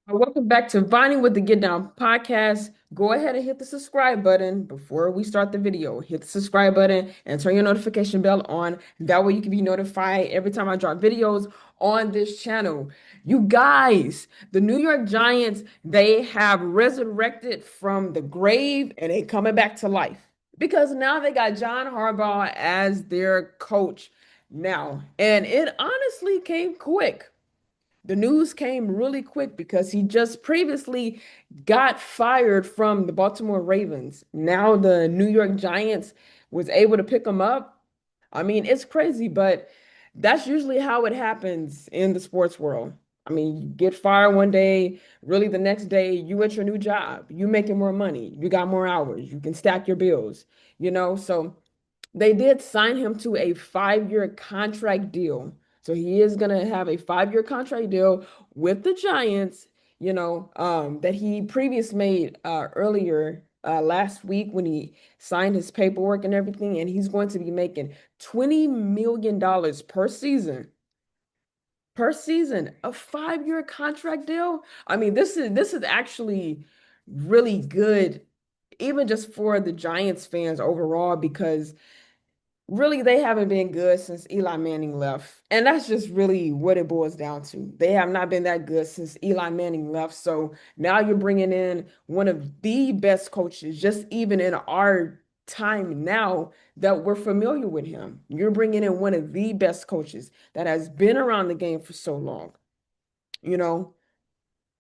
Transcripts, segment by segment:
Welcome back to Vining with the Get Down podcast. Go ahead and hit the subscribe button before we start the video. Hit the subscribe button and turn your notification bell on. That way you can be notified every time I drop videos on this channel. You guys, the New York Giants, they have resurrected from the grave and they coming back to life because now they got John Harbaugh as their coach now. And it honestly came quick. The news came really quick because he just previously got fired from the Baltimore Ravens. Now the New York Giants was able to pick him up. I mean, it's crazy, but that's usually how it happens in the sports world. I mean, you get fired one day, really the next day, you at your new job, you making more money, you got more hours, you can stack your bills, So they did sign him to a 5-year contract deal. So he is going to have a 5-year contract deal with the Giants, that he previously made earlier last week when he signed his paperwork and everything. And he's going to be making $20 million per season, a 5-year contract deal. I mean, this is actually really good, even just for the Giants fans overall, because really they haven't been good since Eli Manning left. And that's just really what it boils down to. They have not been that good since Eli Manning left. So now you're bringing in one of the best coaches, just even in our time now that we're familiar with him. You're bringing in one of the best coaches that has been around the game for so long, you know?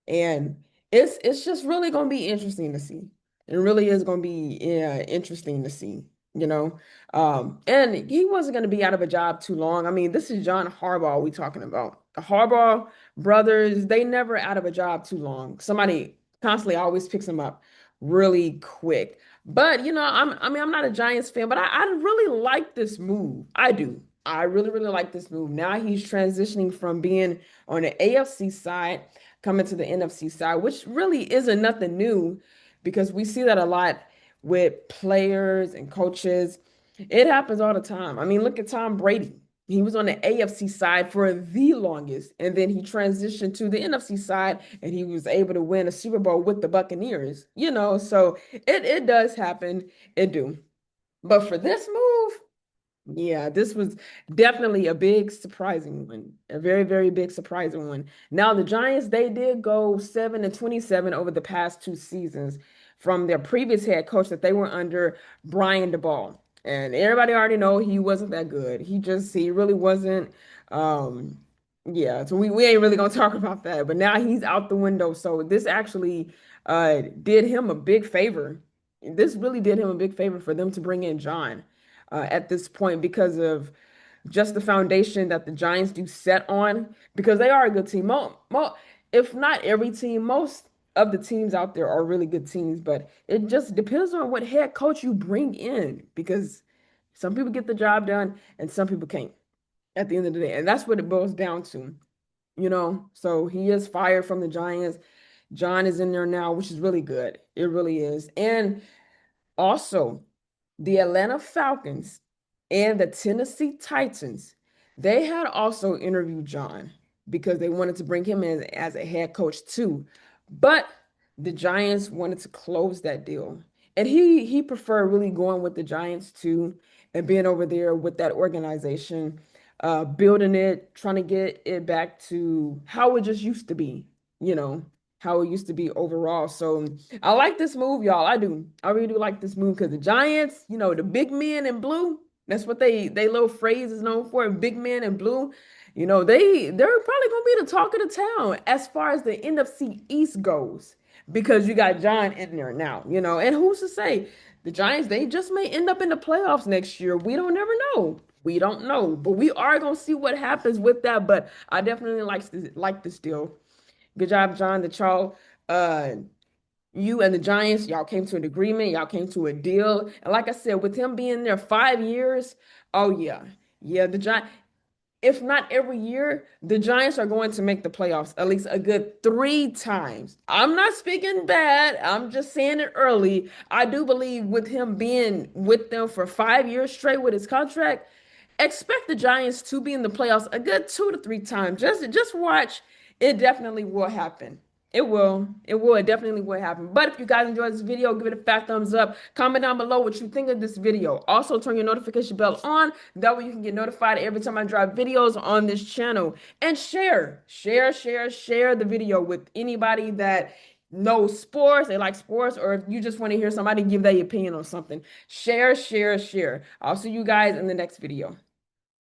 And it's just really going to be interesting to see. It really is going to be, yeah, interesting to see, you know. And he wasn't going to be out of a job too long. I mean, this is John Harbaugh we talking about. The Harbaugh brothers, they never out of a job too long. Somebody constantly always picks them up really quick. But I'm not a Giants fan, but I really like this move. I do. I really, really like this move. Now he's transitioning from being on the AFC side coming to the NFC side, which really isn't nothing new because we see that a lot with players and coaches. It happens all the time. I mean, look at Tom Brady. He was on the AFC side for the longest, and then he transitioned to the NFC side, and he was able to win a Super Bowl with the Buccaneers. So it does happen. It do. But for this move, yeah, this was definitely a big surprising one. A very, very big surprising one. Now, the Giants, they did go 7-27 over the past 2 seasons from their previous head coach that they were under, Brian DeBall. And everybody already know he wasn't that good. He really wasn't. Um, yeah, so we ain't really gonna talk about that. But now he's out the window. So this actually did him a big favor. This really did him a big favor for them to bring in John at this point because of just the foundation that the Giants do set on, because they are a good team. If not every team, most of the teams out there are really good teams, but it just depends on what head coach you bring in because some people get the job done and some people can't at the end of the day. And that's what it boils down to. So he is fired from the Giants. John is in there now, which is really good. It really is. And also, the Atlanta Falcons and the Tennessee Titans, they had also interviewed John because they wanted to bring him in as a head coach too. But the Giants wanted to close that deal. And he preferred really going with the Giants too and being over there with that organization, building it, trying to get it back to how it just used to be, you know, how it used to be overall. So I like this move, y'all. I do. I really do like this move because the Giants, the big men in blue, that's what they little phrase is known for, big men in blue. They're probably gonna be the talk of the town as far as the NFC East goes because you got John in there now. And who's to say the Giants, they just may end up in the playoffs next year. We don't ever know. We don't know, but we are gonna see what happens with that. But I definitely like this deal. Good job, John, that y'all, you and the Giants, y'all came to an agreement, y'all came to a deal. And like I said, with him being there 5 years, oh yeah. Yeah, the Giants, if not every year, the Giants are going to make the playoffs at least a good 3 times. I'm not speaking bad. I'm just saying it early. I do believe with him being with them for 5 years straight with his contract, expect the Giants to be in the playoffs a good 2 to 3 times. Just watch. It definitely will happen. It will. It will. It definitely will happen. But if you guys enjoyed this video, give it a fat thumbs up. Comment down below what you think of this video. Also, turn your notification bell on. That way you can get notified every time I drop videos on this channel. And share the video with anybody that knows sports, they like sports, or if you just want to hear somebody give their opinion on something. Share. I'll see you guys in the next video.